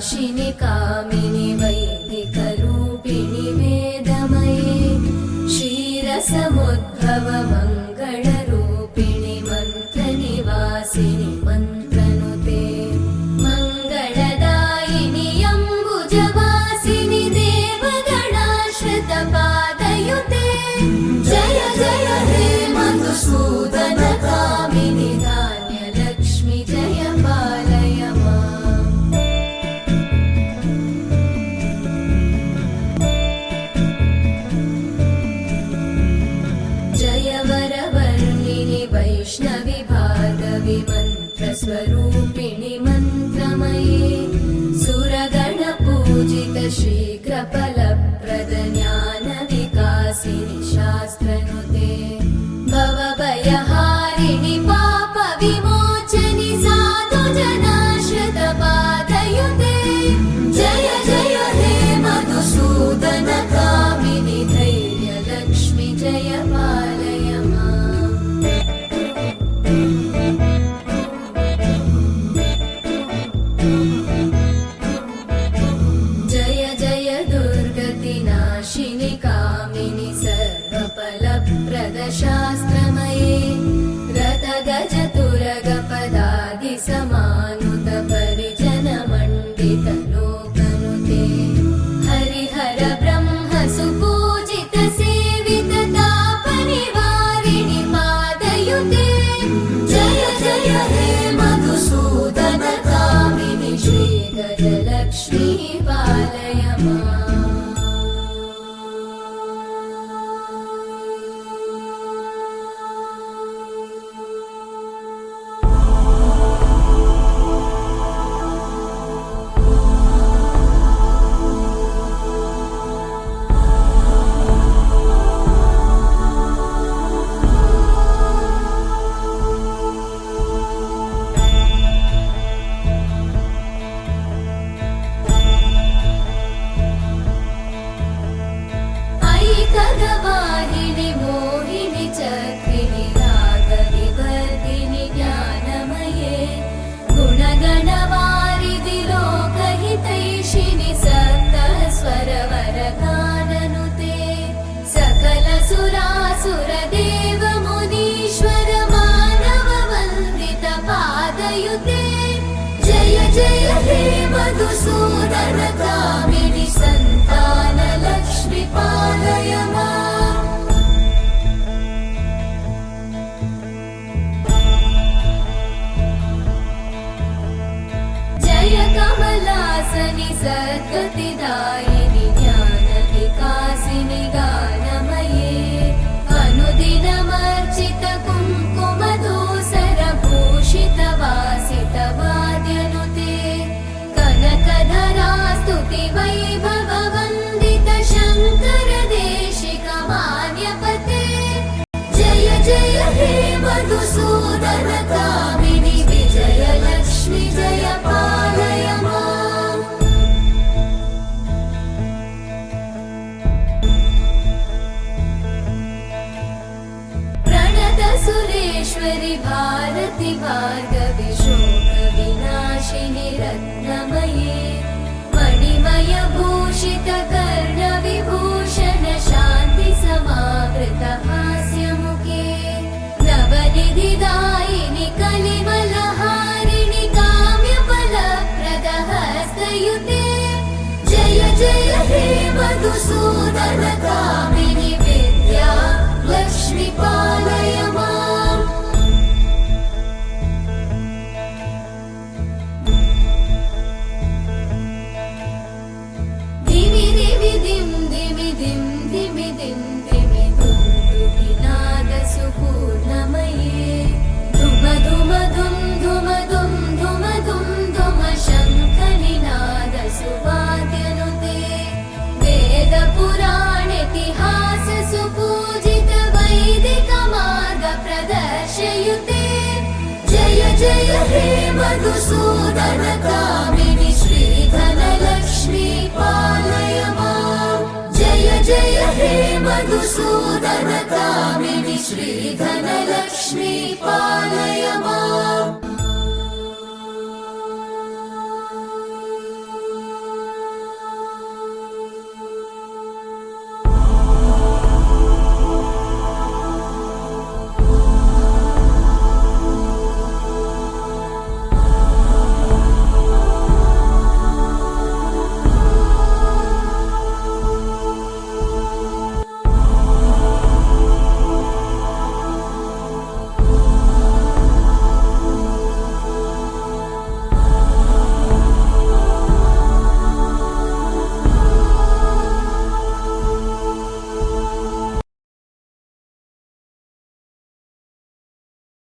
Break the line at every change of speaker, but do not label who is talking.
नाशिनि कामिनि वैदिकरूपिणि वेदमये क्षीरसमुद्भव मङ्गलरूपिणि मन्त्रनिवासिनि मन्त्रनुते मङ्गलदायिनि अम्बुजवासिनि देवगणाश्रितपादयुते जय जय हे मधुसूदन कामिनि धान्यलक्ष्मि जय पालय माम् जय वरवर्णिनि वैष्णवि भार्गवि मन्त्रस्वरूपिणि मन्त्रमये सुरगणपूजित शीघ्रफलप्रद ज्ञानविकासिनि शास्त्रनुते भवभयहारिणि पापविमोचनि साधुजनाश्रितपादयुते जय जय हे मधुसूदन कामिनि धैर्यलक्ष्मि जय पालय माम् जय जय दुर्गतिनाशिनि कामिनि सर्वफलप्रद शास्त्रमये रथगजतुरगपदादिसमानुत परिजनमण्डित लोकनुते हरिहर ब्रह्म सुपूजित सेवित तापनिवारिणि पादयुते जय जय हे मधुसूदन कामिनि श्रीगजलक्ष्मी पालय माम् ऐकगवाहिनि मोहिनि चक्रिणि रागविवर्धिनि ज्ञानमये गुणगणवारिधि लोकहितैषिणि सप्तस्वरवरगाननुते सकल सुरासुरदेव मुनीश्वर मानव वन्दित पादयुते जय जय हे मधुसूदन कामिनि सन्तान लक्ष्मि पालय माम् जय कमलासनि सद्गतिदायिनि ज्ञानविकासिनि गानमये अनुदिनमर्चित कुङ्कुमधूसर भूषित वासित वाद्यनुते कनकधरा स्तुति वैभव वन्दित शङ्कर देशिक मान्यपते जय जय हे मधुसूदन कामिनि विजयलक्ष्मि जय पालय माम् प्रणत सुरेश्वरि भारति भार्गवि शोकविनाशिनि रत्नमये मणिमय भूषित कर्णविभूषण शान्ति समावृत हास्यमुखे नवनिधिदायिनि कलिमलहारिणि काम्यफलप्रद हस्तयुते जय जय हे मधुसूदन कामिनि विद्या लक्ष्मि पालय माम् धिमि धिमि धिं धिमि धिं धिमि धिं धिमि धुं दुहिनाद सुपूर्णमये धुम धुम धुं धुम धुं धुम धुं धुम शङ्खनिनाद सुवाद्यनुते वेद पुराण इतिहास सुपूजित वैदिक मार्ग प्रदर्शयुते जय जय हे मधुसूदन कामिनि श्रीधनलक्ष्मी पालय माम् जय जय हे मधुसूदन कामिनि श्रीधनलक्ष्मी पालय